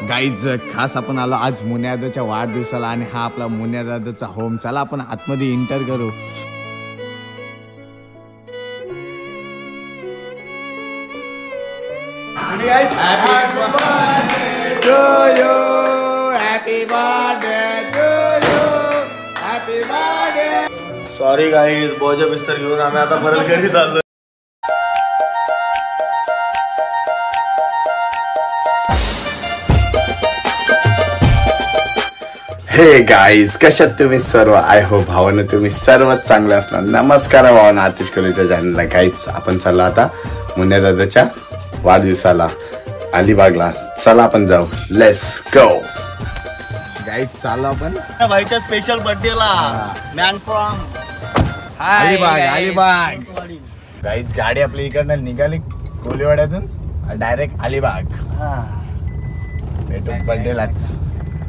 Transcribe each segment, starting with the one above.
Guys खास आपण आलो आज मुन्यादाच्या वाढदिवसाला आणि हा आपला मुन्यादाचा होम. चला आपण आतमध्ये एंटर करू. सॉरी गाईज, बोजा बिस्तर घेऊन आम्ही आता परत घरी चाललो. हे गाईज, कशात तुम्ही सर्व? आय होप भावानं तुम्ही सर्वच चांगले असणार. नमस्कार भावानं, आतिश कॉलेजच्या चॅनलला. गाईज आपण चाललो आता मुन्यादादाच्या वाढदिवसाला अलिबागला. चला आपण जाऊ, लेट्स गो. गाईज चाललो आपण भाईच्या स्पेशल बर्थडेला. Man from Alibag. गाईज गाडी आपली इकडनं निघाली कोलीवाड्यातून डायरेक्ट अलिबाग. भेटू बर्थडेलाच.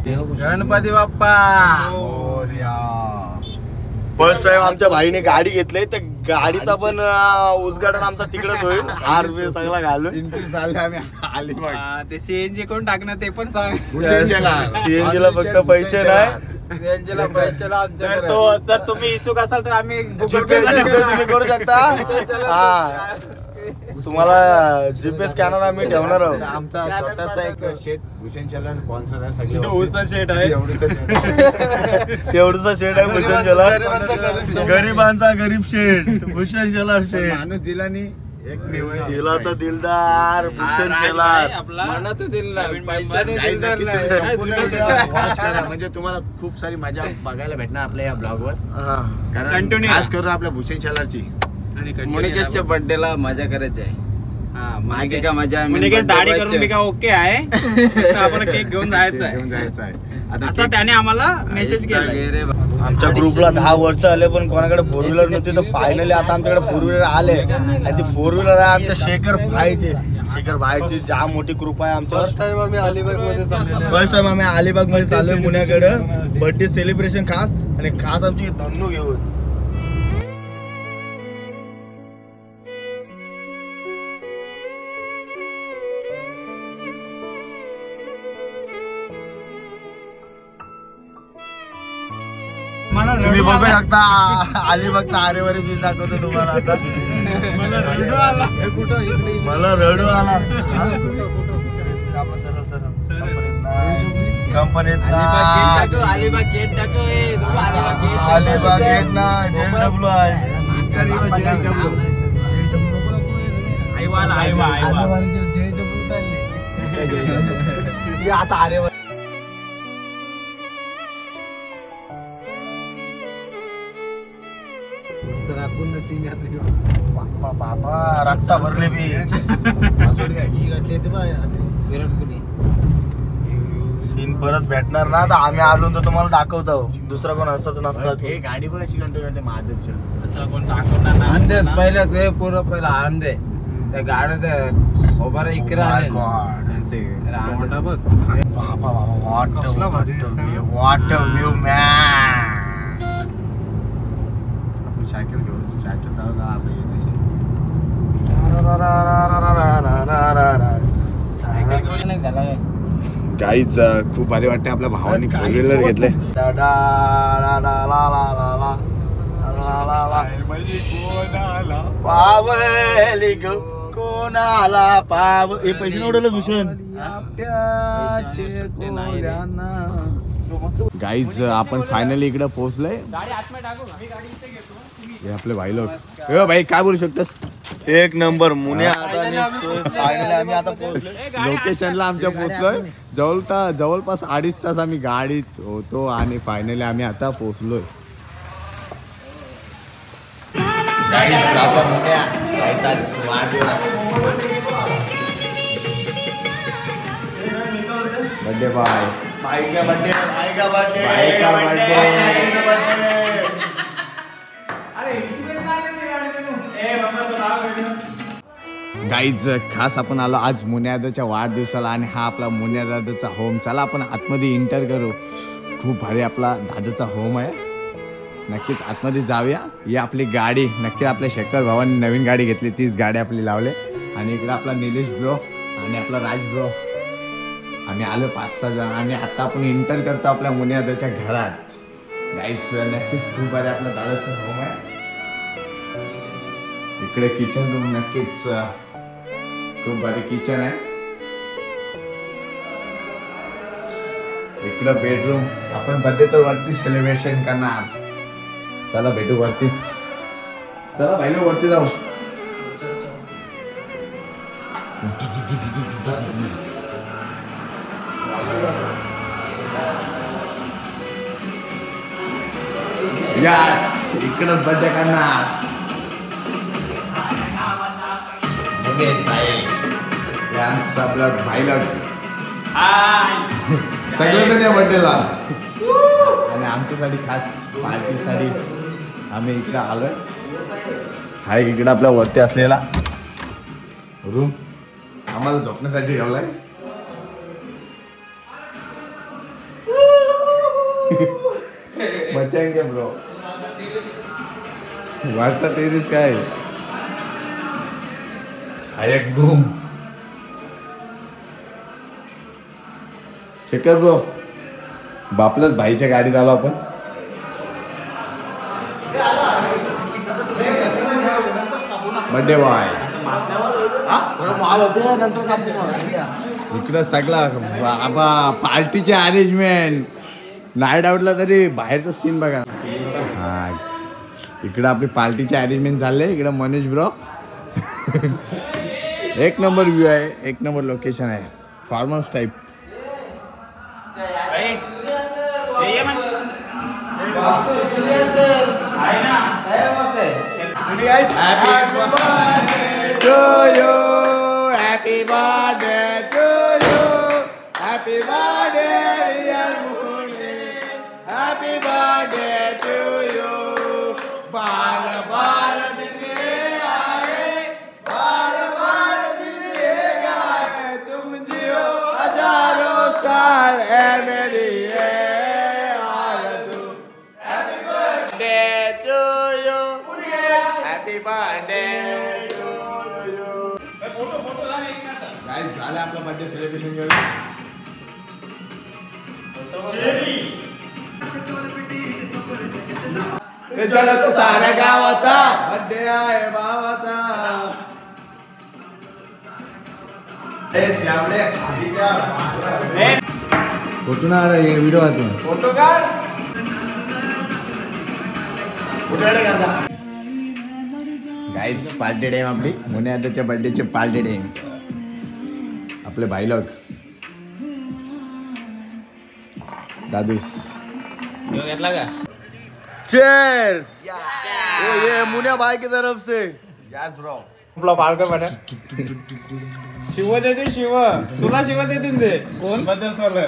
गणपती बाप्पा. फर्स्ट टाइम आमच्या भाईने गाडी घेतली, तर गाडीचा पण उद्घाटन आमचा तिकडेच होईल. हार सगळा घालून ते सीएनजी कोण टाकणार ते पण सांग. सीएनजी ला फक्त पैसे नाही. सीएनजी ला पैसे जर तुम्ही इच्छुक असाल तर आम्ही तुम्ही करू शकता. तुम्हाला जीपीएस स्कॅनर आम्ही ठेवणार आहोत. आमचा छोटासा एक शेट भूषण शेलार स्पॉन्सर आहे. सगळे शेट आहे. एवढूचा शेट आहे भूषण शेलार. गरिबांचा गरीब शेट भूषण शेलार शेट. माणूस दिलानी एक दिलाचा दिलदार भूषण शेलार. मनाचं दिलदार, पैशाने दिलदार नाही. म्हणजे तुम्हाला खूप सारी मजा बघायला भेटणार आपल्या या ब्लॉगवर. कारण खास करून आपल्या भूषण शेलारची मुनिकेशच्या बर्थडेला मजा करायची आहे. माझी का मजा. मुनिकेश दाढी करून मी का ओके आहे. आपण केक घेऊन जायचं आहे. आता त्याने आम्हाला मेसेज केला. आमच्या ग्रुपला 10 वर्ष आले पण कोणाकडे 4 व्हीलर नव्हती. तर फायनली आता आमच्याकडे 4 व्हीलर आले आणि ती 4 व्हीलर आहे आमच्या शेखर भाईची. शेखर भाईची जाम मोठी कृपा आहे आमच्या. फर्स्ट टाइम आम्ही अलिबाग मध्ये चाललोय पुण्याकडे बर्थडे सेलिब्रेशन खास. आणि खास आमची धन्नू घेऊन. तुम्ही बघू शकता अलिबागचा आरेवारी बीच दाखवतो तुम्हाला आता. मला रडू आला. कंपनीत अलिबाग गेट टाकू. अलिबाग गेट ना JW आहे. आता आरेवारी बाबा रक्ता भरले बीच. सीन परत भेटणार ना तर आम्ही आलो तर तुम्हाला दाखवतो. दुसरा कोण असतं तर नसतं. हे गाडी बघ अशी कंट्रोल करते महादेवच्या. दुसरा कोण दाखवणार नाही. अंधेच पहिल्याच पूर्ण पहिला अंधे त्या गाड्याचं उभारा इकडे आले. बघ बाबा what a view man. Cycle घेऊन सायकल चालवताना असं येते. गाईच खूप भारी वाटते. आपल्या भावानी 4 व्हीलर घेतले. पावली कोणाला पाव. हे पैसे उडवलं भूषण. गाईज आपण फायनली इकडे पोहोचलोय. हे आपले भाई लोक. भाई काय बोलू शकतोस? एक नंबर मुन्या. फायनली आम्ही आता पोहोचलोय लोकेशनला. आमच्या पोहोचलोय जवळपास 2.5 तास आम्ही गाडीत होतो आणि फायनली आम्ही आता पोहोचलोय. Birthday bye. गाईज खास आपण आलो आज मुन्यादाच्या वाढदिवसाला आणि हा आपला मुन्यादाचा होम. चला आपण आतमध्ये एंटर करू. खूप भारी आपला दादाचा होम आहे. नक्कीच आतमध्ये जाऊया. ही आपली गाडी, नक्कीच आपल्या शेखर भावांनी नवीन गाडी घेतली, तीच गाडी आपली लावले. आणि इकडे आपला निलेश ब्रो आणि आपला राज ब्रो, आम्ही आलो 5-6 जण. आणि आता आपण एंटर करतो आपल्या मुनियादाच्या घरात. गाईस नक्कीच खूप भारी आपल्या दादाचं होम आहे. इकडे किचन रूम, नक्कीच खूप भारी किचन आहे. इकडं बेडरूम. आपण बर्थडे तर वरतीच सेलिब्रेशन करणार. चला भेटू वरतीच. चला भाई वरती जाऊ. यस, इकडंच बर्थडे करणार. आपला भाईला सगळं या बर्थडेला. आणि आमच्यासाठी खास पार्टीसाठी आम्ही इकडं आलोय. हा इकडं आपल्या वरती असलेला रूम आम्हाला झोपण्यासाठी ठेवलाय. बचाएंगे ब्रो. वाटतं तेरीस काय हा एक रूम. शेखर ब्रो, बापलाच भाईच्या गाडीत आलो आपण. बर्थडे बॉय इकडं सगळा पार्टीचे अरेंजमेंट. नाईट आउटला तरी बाहेरचा सीन बघा. हा इकडं आपली पार्टीचे अरेंजमेंट झाले. इकडं मनीष ब्रो. एक नंबर व्ह्यू आहे, एक नंबर लोकेशन आहे, farm house type. Happy birthday to you. Happy birthday dear Muni. Happy birthday to you. बार बार दिन ये आए, बार बार दिन ये गाए. तुम जियो हजारों साल है मेरी ये आरज़ू. Happy birthday to you. Happy birthday to you. Guys झालं आपलं बर्थडे सेलिब्रेशन करून. हे झालं तर साऱ्या गावाचा बर्थडे आहे भावाचा. फोटो ना व्हिडिओ आहे. फोटो काढ. गाइस पार्टी टाइम आपली मुनियादाच्या बर्थडेचे पार्टी टाइम. आपले भाई लोग दादूस घेतला का? चीयर्स. ये मुनिया भाई की तरफ से. Yes bro. आपला बाळका बना. शिव देते शिव. तुला शिव देतील ते. कोण बदल सोडलं.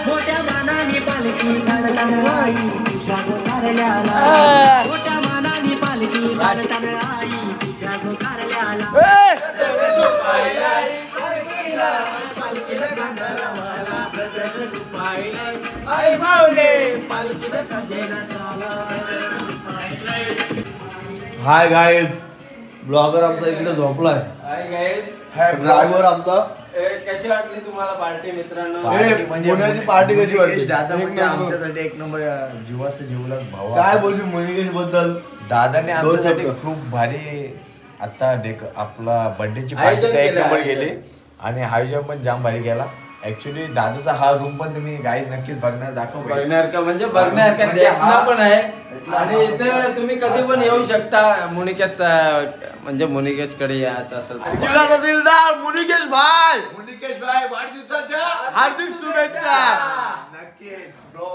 मोठ्या मानाने पालखी काढताना आई तुझ्या गोकारल्याला. मोठ्या मानाने पालखी काढताना आई तुझ्या गोकारल्याला. हाय गाईज, ब्लॉगर आमचा इकडे झोपलाय. Hi guys. ड्रायव्हर आमचा. कशी वाटली तुम्हाला पार्टी मित्रांनो? पुण्याची पार्टी कशी वाटली? दादा म्हणजे आमच्यासाठी एक नंबर जीवाचं जीवलग भाऊ. काय बोलू मुनिकेश बद्दल? दादाने आमच्यासाठी खूप भारी आता आपला बर्थडेची पार्टी एक नंबर गेली आणि आयोजन पण जाम भारी केला. ऍक्च्युली दादाचा हा रूम पण तुम्ही गाईज नक्कीच बघणार दाखव बघण्यासारखं म्हणजे बघण्यासारखं देखणं पण आहे. आणि इथं तुम्ही कधी पण येऊ शकता. मुनिकेश म्हणजे मुनिकेश कडे यायचं असेल तर. जिल्हा दिलदार मुनिकेश भाई वाढदिवसाच्या हार्दिक शुभेच्छा. नक्कीच ब्रो.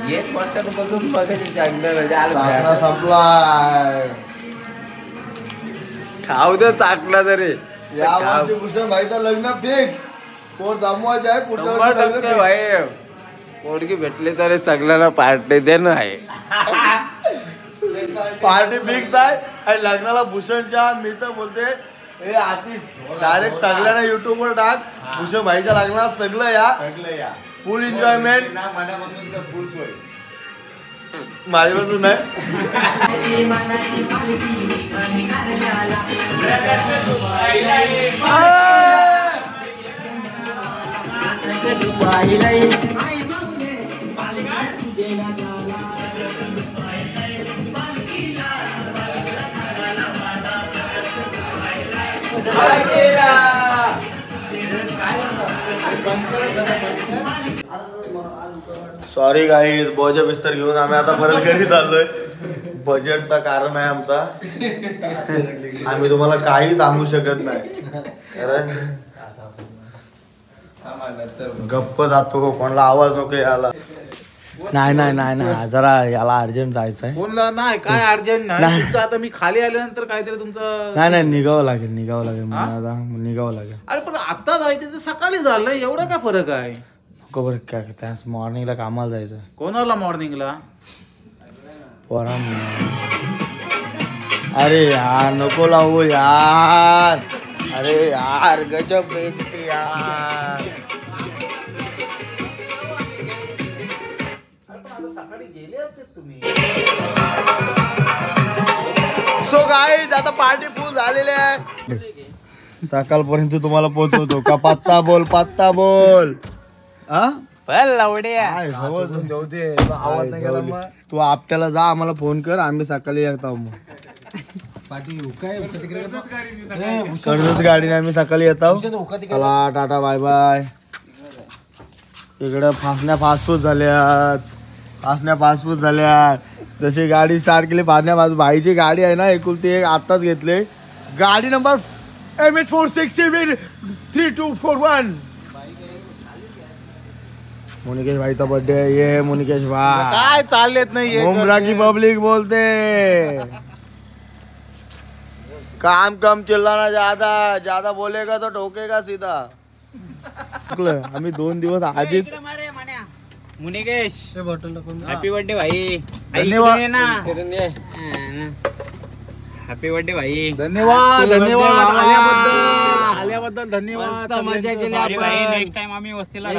येत वाटतं बघून बघायचं चांगलं संपलाय. खाऊ दे चाकला तरी. या वर्षी भूषण भाईचं लग्न फिक्स. कोण जमवायचं आहे पुढच्या वर्षी 100% लग्न भाई. पोरगी भेटली तरी सगळ्यांना पार्टी देणं आहे. पार्टी फिक्स आहे. आणि लग्नाला भूषणच्या मी तर बोलते हे आतिश डायरेक्ट सगळ्यांना युट्यूब वर टाक. भूषण भाईच्या लग्नाला सगळं या फुल एन्जॉयमेंट. मनापासून तर फुल सोय माझ्यापासून नाही. मनाची पालखी निघाली कारल्याला. कसं दुपाईलय आई बघले पालखी तुझे नाचाला. सॉरी गाईज बोजा बिस्तर घेऊन आम्ही आता परत घरी चाललोय. बजेटचा कारण आहे आमचा. आम्ही तुम्हाला काही सांगू शकत नाही कारण गप्प जातो. कोणाला आवाज नको याला. नाही जरा याला अर्जंट जायचंय. कोणला नाही काय अर्जंट नाही तुमचं. आता मी खाली आल्यानंतर काहीतरी तुमचं नाही निघावं लागेल निघावं लागेल. अरे पण आता जायचं तर सकाळी झालं एवढा काय फरक आहे. नको बरं काय त्याच मॉर्निंगला कामाला जायचं. कोणाला मॉर्निंगला. अरे यार नको लावू यार. अरे यार गजब बेइज्जती यार. सो गाईज आता पार्टी फुल झालेली आहे. सकाळपर्यंत तुम्हाला पोहोचवतो का. पत्ता बोल आवाज नाही गेला मग. तू आपट्याला जा आम्हाला फोन कर. आम्ही सकाळी येतो. मग कर्जत गाडीने आम्ही सकाळी येतो. चला टाटा बाय बाय. इकडं फासण्या फास्टफूड झाल्यात. जशी गाडी स्टार्ट केली फासण्या भाईची गाडी आहे ना एकुलती एक आत्ताच घेतली. गाडी नंबर MH46732441. मुनिकेश भाईचा बर्थडे आहे. ये मुनिकेश भाई काय चाललेत नाही मुंब्रा की पब्लिक बोलते काम कम चिल्लाना ज्यादा बोलेगा तो ठोकेगा सीधा. आम्ही 2 दिवस आधीच मुनिकेश हॅपी बर्थडे भाई. धन्यवाद. हॅपी बर्थडे भाई. धन्यवाद आल्याबद्दल धन्यवाद. मजा केली भाई. नेक्स्ट टाइम आम्ही वस्तीला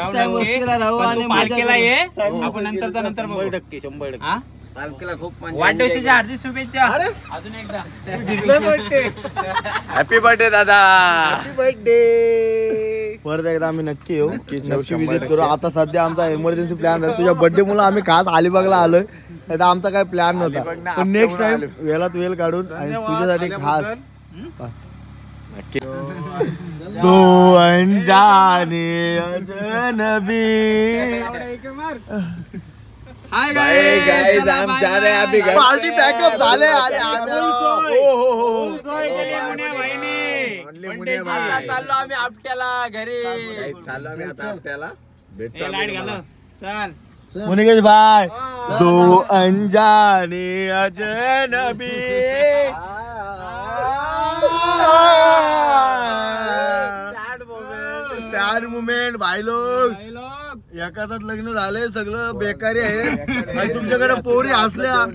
राहू आणि पालखीला ये. आपण नंतर बघू. 100% पालखीला खूप वाढदिवसाच्या हार्दिक शुभेच्छा. अजून एकदा हॅपी बर्थडे दादा. परत एकदा आम्ही नक्की येऊ. नक्की विजिट करू. आता सध्या आमचा इमर्जन्सी प्लॅन आहे. तुझ्या बर्थडे मुळे आम्ही खास अलिबागला आलोय. नाही तर आमचा काय प्लॅन नव्हता. पण नेक्स्ट टाइम वेळात वेळ काढून आणि तुझ्यासाठी खास. तो अनजाने अजनबी. हाय गाइस पार्टी बॅकअप झाले. चाललो आम्ही आपट्याला घरी. चल मुनिकेश भाई दो अनजाने अजनबी. सॅड मुमेंट भाई लोग. एखादाच लग्न झाले सगळं बेकारी आहे. आणि तुमच्याकडे पोरी असल्या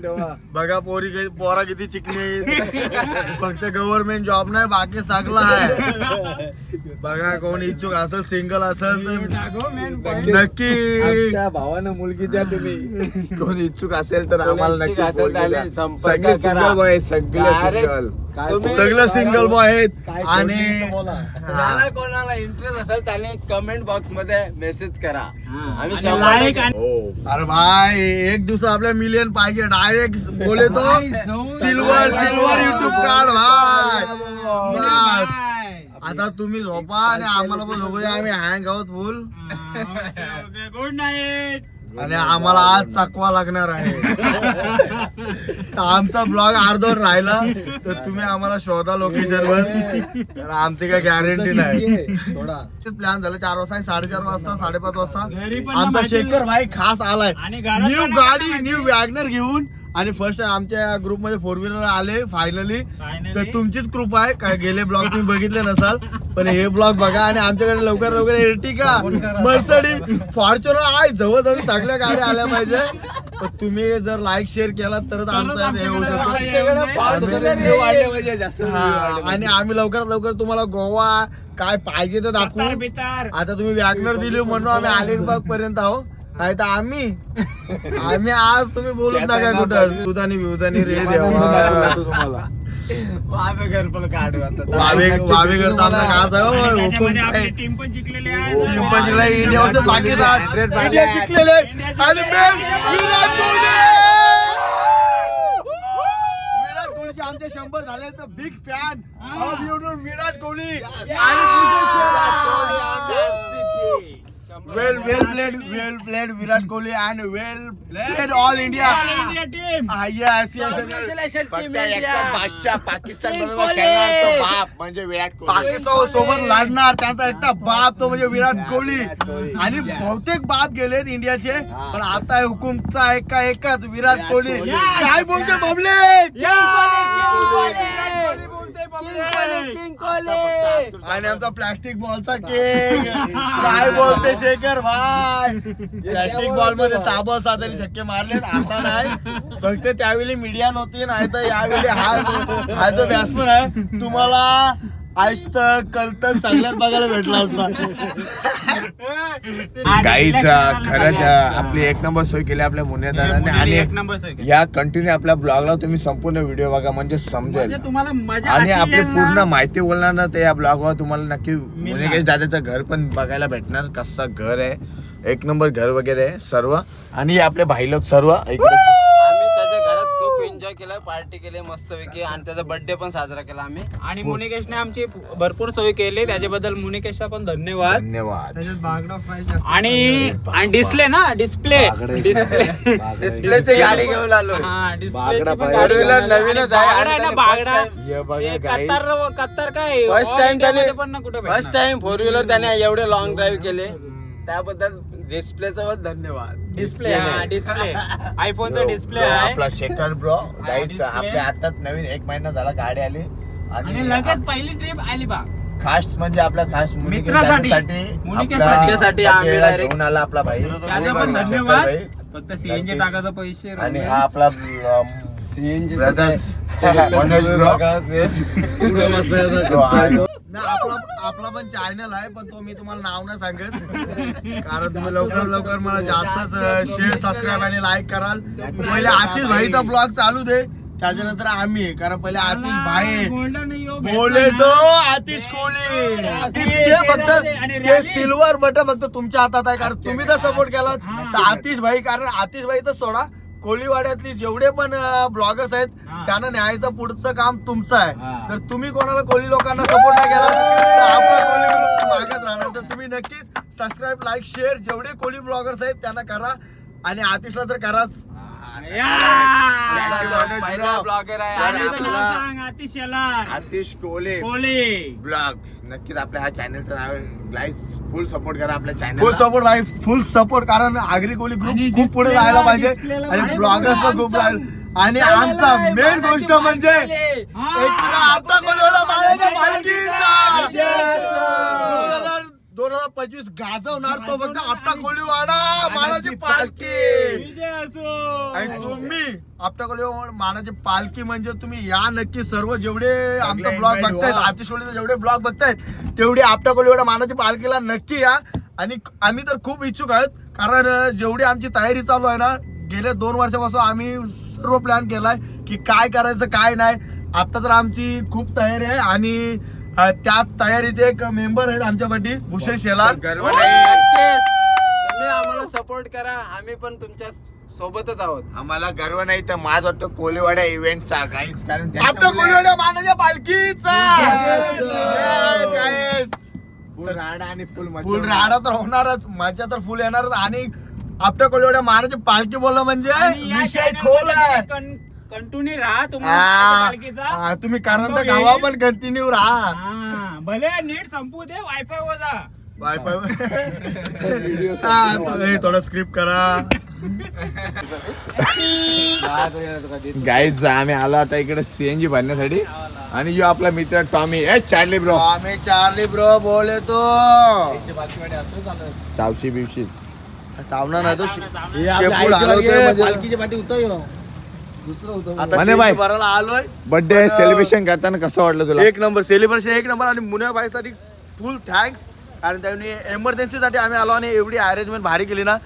बघा पोरा किती चिकणी आहेत. फक्त गव्हर्नमेंट जॉब नाही बाकी सगळं आहे. बघा कोण इच्छुक असेल सिंगल असेल तर नक्की भावानं मुलगी द्या तुम्ही. कोण इच्छुक असेल तर आम्हाला नक्की असेल बोलवा. संपर्क सगळे सिंगल बॉय सगळे सिंगल. सगळं सिंगल बॉय आहेत आणि कोणाला इंटरेस्ट असेल त्याने कमेंट बॉक्स मध्ये मेसेज करा. आम्ही अरे भाई एक दिवसा आपल्या मिलियन पाहिजे डायरेक्ट बोले तो सिल्वर युट्यूब कार्ड भाई. बस. आता तुम्ही झोपा आणि आम्हाला पण झोपू द्या. आम्ही हँग आहोत फुल. Good night. आणि आम्हाला आज चाकवा लागणार आहे. तर आमचा ब्लॉग अर्धवट राहिला तर तुम्ही आम्हाला शोधा लोकेशनवर. तर आमची काय गॅरंटी नाही. थोडा प्लॅन झालं 4 वाजता 4:30 वाजता 5:30 वाजता आमचा शेखर भाई खास आलाय न्यू वॅगनर घेऊन. आणि फर्स्ट आमच्या ग्रुप मध्ये 4 व्हीलर आले फायनली. तर तुमचीच कृपा आहे. काय गेले ब्लॉग तुम्ही बघितले नसाल पण हे ब्लॉग बघा. आणि आमच्याकडे लवकर एर्टिगा मर्सिडीज फॉर्च्युनर आहे जवळ सगळ्या गाड्या आल्या पाहिजे. तुम्ही जर लाईक शेअर केला तरच आमचं हे होऊ शकतो. आणि आम्ही लवकरात तुम्हाला गोवा काय पाहिजे तर दाखवू. आता तुम्ही वॅगनर दिली म्हणून आम्ही अलिबाग पर्यंत आहोत. काय तर आम्ही आज तुम्ही बोलूच नका कुठं दुधानी बिवधानी रे देवा तुम्हाला. वावेघर पण काढू आता. वावेघर तर आमचा खास आहे. टीम पण जिंकलेली आहे. टीम पण जिंकले. इंडियावरचे पाकिस्तान इंडिया जिंकलेले. आणि विराट कोहलीचे आमचे 100 झाले तर big fan of you Virat Kohli. Well played Virat Kohli and well played all India team. Yes. Congratulations team India. बादशाह पाकिस्तान बरोबर खेळणार तो बाप म्हणजे विराट कोहली. पाकिस्तान सोबत लढणार त्यांचा एकटा बाप तो म्हणजे विराट कोहली. आणि बहुतेक बाप गेलेत इंडियाचे पण आता हुकुमचा एकच विराट कोहली. काय बोलते पब्लिक. आणि आमचा प्लास्टिक बॉलचा केक काय बोलते शेखर भाई. प्लास्टिक बॉल मध्ये साबण साधारी शक्य मारले असा नाही. फक्त त्यावेळी मीडिया नव्हती नाही तर यावेळी हा जो बॅट्समन आहे तुम्हाला आज तक कल तक सगळ्यात बघायला भेटला असता. गाईच खरंच आपली 1 नंबर सोय केली आपल्या मुन्यादाराने. आणि या कंटिन्यू आपल्या ब्लॉगला तुम्ही संपूर्ण व्हिडिओ बघा म्हणजे समजेल. तुम्हाला मजा आणि आपली पूर्ण माहिती बोलणार ना ते या ब्लॉगवर तुम्हाला नक्की मुनिकेश दादाचं घर पण बघायला भेटणार. कसं घर आहे 1 नंबर घर वगैरे आहे सर्व. आणि आपले भाई लोक सर्व एन्जॉय केला पार्टी केली मस्तपैकी. आणि त्याचा बर्थडे पण साजरा केला आम्ही. आणि मुनिकेशने आमची भरपूर सोय केली त्याच्याबद्दल मुनिकेशचा पण धन्यवाद. आणि डिस्प्ले डिस्प्लेची गाडी घेऊन आलो. डिस्प्ले नवीनच आहे. बागडा कत्तर काय फर्स्ट टाइम 4 व्हीलर त्याने एवढे लॉंग ड्राईव्ह केले त्याबद्दल डिस्प्लेचा धन्यवाद. डिस्प्ले आयफोनचा डिस्प्ले आहे. आपला शेखर ब्रो गाईच आपल्या आताच नवीन 1 महिना झाला गाडी आली. आणि लगेच पहिली ट्रिप अलिबाग खास म्हणजे आपल्या खास मित्रासाठी घेऊन आला आपला भाई. धन्यवाद. फक्त सीएनजी टाकायचा पैसे. आणि हा आपला सीएनजी आपला पण चॅनल आहे पण तो मी तुम्हाला नाव नाही सांगत कारण तुम्ही लवकर मला जास्तच शेअर सबस्क्राईब आणि लाईक कराल. पहिले आतिश भाईचा ब्लॉग चालू दे त्याच्यानंतर आम्ही कारण पहिले आतिश भाई बोले तो आतिश कोहली ते फक्त ते सिल्वर बटन फक्त तुमच्या हातात आहे कारण तुम्ही जर सपोर्ट केला तर आतिश भाई कारण आतिश भाई तर सोडा कोहलीवाड्यातली जेवढे पण ब्लॉगर्स आहेत त्यांना न्यायचं पुढचं काम तुमचं आहे. तर तुम्ही कोणाला कोहली लोकांना सपोर्ट नाही केला तर आपला कोहली मागत राहणार. तर तुम्ही नक्कीच सबस्क्राईब लाईक शेअर जेवढे कोहली ब्लॉगर्स आहेत त्यांना करा आणि आतिशला तर कराच. ब्लॉगर आहे आतिश कोहली ब्लॉग्स. नक्कीच आपल्या ह्या चॅनलचं नाव गाईस फुल सपोर्ट करा आपल्या चॅनल. फुल सपोर्ट भाई फुल सपोर्ट कारण आगरी कोहली ग्रुप खूप पुढे जायला पाहिजे आणि ब्लॉगर्सला खूप राहील. आणि आमचा मेन गोष्ट म्हणजे आपला 2025 गाजवणार तो फक्त आपला कोहलीवाडा मानाची पालखी. आणि तुम्ही आपला कोहली मानाची पालखी म्हणजे तुम्ही या नक्की सर्व जेवढे आमचा ब्लॉग बघतायत आतिश कोहलीचे जेवढे ब्लॉग बघतायत तेवढे आपल्या कोहलीवाडा मानाची पालखीला नक्की या. आणि आम्ही तर खूप इच्छुक आहोत कारण जेवढी आमची तयारी चालू आहे ना गेल्या 2 वर्षापासून आम्ही सर्व प्लॅन केलाय की काय करायचं काय नाही. आता तर आमची खूप तयारी आहे आणि त्याच तयारीचे एक मेंबर आहेत आमच्या पाठी भूषण शेलार. तुम्ही आम्हाला सपोर्ट करा, आम्ही पण तुमच्या सोबतच आहोत. आम्हाला गर्व नाही तर माझ वाटतं कोलीवाडा इव्हेंटचा काहीच कारण आपल्या कोलीवाडा मानाच्या पालखीचा फुल राडा आणि फुल राडा तर होणारच, मजा तर फुल येणारच. आणि आपल्या कोलीवाडा मानाची पालखी बोललं म्हणजे विषय खोल आहे. कंटिन्यू राहा तुम्हाला, तुम्ही कारण गावा पण कंटिन्यू राहा. भले नेट संपू दे, वायफाय वर जा. वायफाय थोडं स्क्रिप्ट करा. गाईज आम्ही आलो आता इकडे सीएनजी भरण्यासाठी आणि यो आपला मित्र टॉमी चार्ली ब्रो. आम्ही चार्ली ब्रो बोले तो चावशी बिवशी चावणार नाही तो भरायला आलोय. बर्थडे सेलिब्रेशन करताना कसं वाटलं तुला? एक नंबर सेलिब्रेशन, एक नंबर. आणि मुन्याबाई साठी फुल थँक्स, कारण त्यांनी एमर्जन्सी साठी आम्ही आलो आणि एवढी अरेंजमेंट भारी केली ना,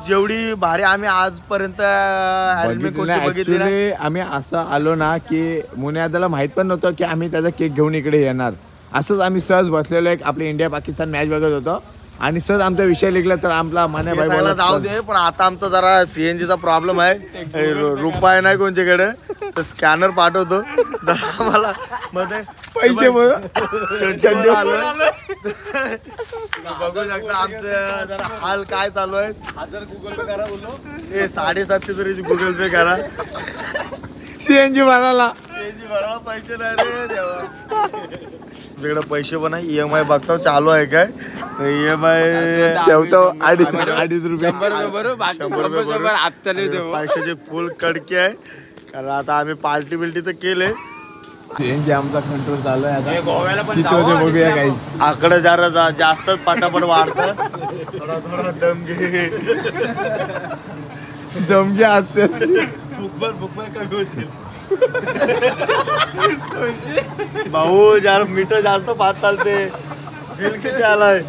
जेवढी भारी आम्ही आजपर्यंत अरेंजमेंट बघितली ना. आम्ही असं आलो ना की मुन्यादाला माहित पण नव्हतं की आम्ही त्याचा केक घेऊन इकडे येणार. असंच आम्ही सहज बसलेलो एक आपली इंडिया पाकिस्तान मॅच बघत होतो आणि सहज आमचा विषय निघला तर आमला मान्याबाई बोला जाऊ दे. पण आता आमचा जरा सीएनजीचा प्रॉब्लेम आहे, रुपये नाही कोणच्याकडे, तर स्कॅनर पाठवतो जरा आम्हाला मध्ये पैसे बघू शकता आमचं जरा हाल काय चालू आहे. हजार गुगल पे करा बोललो, 750 तरी गुगल पे करा. सीएनजी भरायला पैसे नाही रे देवा. तुझ्याकडे पैसे पण आहे, EMI बघतो चालू आहे काय, EMI ठेवतो 250 रुपये. 100 रुपये पैशाची फुल कडकी आहे, कारण आता आम्ही पार्टी बिल्टी तर केले. सीएनजी आमचा कंट्रोल चालू आहे आता, गोव्याला पण बघूया काही आकडे जरा जास्तच पटापट वाढतं. थोडा थोडा दम घे असते बुकभर कमी होतील. भाऊ जरा मीटर जास्त पाच चालते. बिल किती आलाय?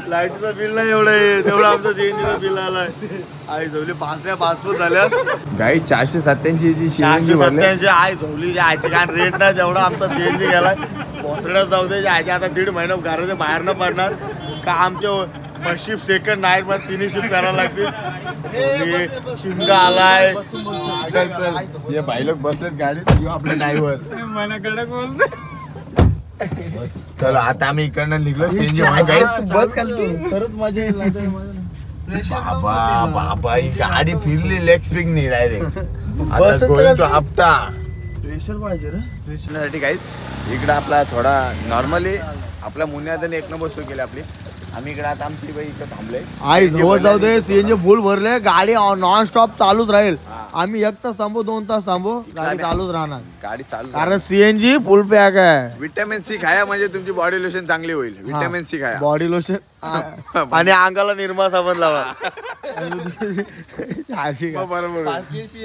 लाईटचं बिल नाही एवढं, तेवढं आमचं सीएनजीचं बिल आलाय. आई झोली 5 झाल्या. गाई 487 487 आई झोली आयची काय रेट नाही तेवढा आमचा सीएनजी गेलाय. भोसड्यात जाऊ दे आयच्या आता 1.5 महिना घराच्या बाहेर न पडणार का. आमच्या शिफ्ट सेकंड नाईट मध्ये 3 शिफ्ट करायला लागतील. शिमगा आलाय. चल चल ये भाई लोग बसलेत गाडीत, आपल्या ड्रायव्हर चलो आता आम्ही इकडनं निघलो. सीएनजी बस खालती परत मजा येईल. बाबा बाबा ही गाडी फिरली लेग स्प्रिंग नाही डायरेक्ट. हप्ता प्रेशर पाहिजे रे प्रेशरसाठी काहीच. इकडं आपला थोडा नॉर्मली आपल्या मुन्यादाने एक नंबर शो केली आपली. आम्ही इकडे आता आमची बाई इथं थांबले. आई जवळ जाऊ दे. सीएनजी फुल भरले, गाडी नॉन स्टॉप चालूच राहील. आम्ही 1 तास थांबू 2 तास थांबू, गाडी चालूच राहणार. गाडी चालू कारण सीएनजी फुल पॅक आहे. विटॅमिन सी खाया म्हणजे तुमची बॉडी लोशन चांगली होईल. विटॅमिन सी खाया, बॉडी लोशन आणि अंगाला निर्मा साबण लावा. बरोबर.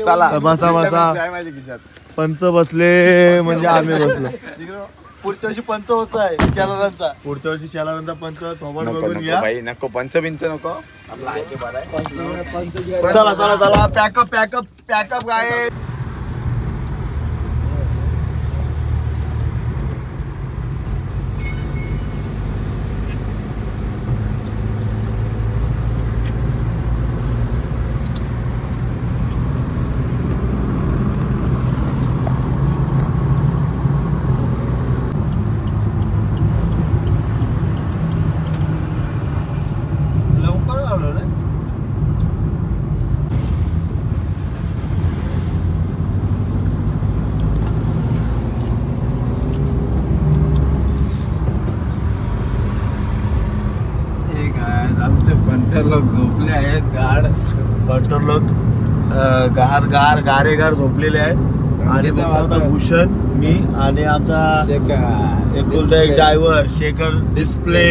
चला बसा बसा. माझ्या खिशात पंच बसले म्हणजे आम्ही बसलो. पुढच्या वर्षी पंच होत आहे शेलारांचा. पुढच्या वर्षी शेलारांचा पंच थोबड बघून घ्या. भाई नको पंच बिंच नको. आपला आहे ते बरं आहे. चला चला चला पॅकअप पॅकअप पॅकअप काय. लोक झोपले आहेत. बटर लोक गारेगार झोपलेले आहेत. आणि आता भूषण, मी आणि आमचा एकुलता एक ड्रायव्हर शेखर डिस्प्ले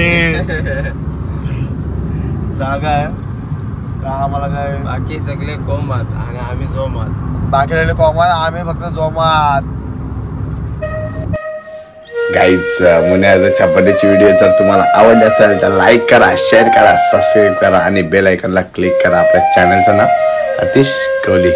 जागा आहे. आम्हाला काय बाकी सगळे कोमात आणि आम्ही जोमात. बाकी राहिले कोमात, आम्ही फक्त जोमात. गाईज मुन्याच्या बर्थडेची व्हिडिओ जर तुम्हाला आवडली असेल तर लाईक करा, शेअर करा, सबस्क्राईब करा आणि बेल आयकॉनला क्लिक करा. आपल्या चॅनलचं नाव आतिश कोहली.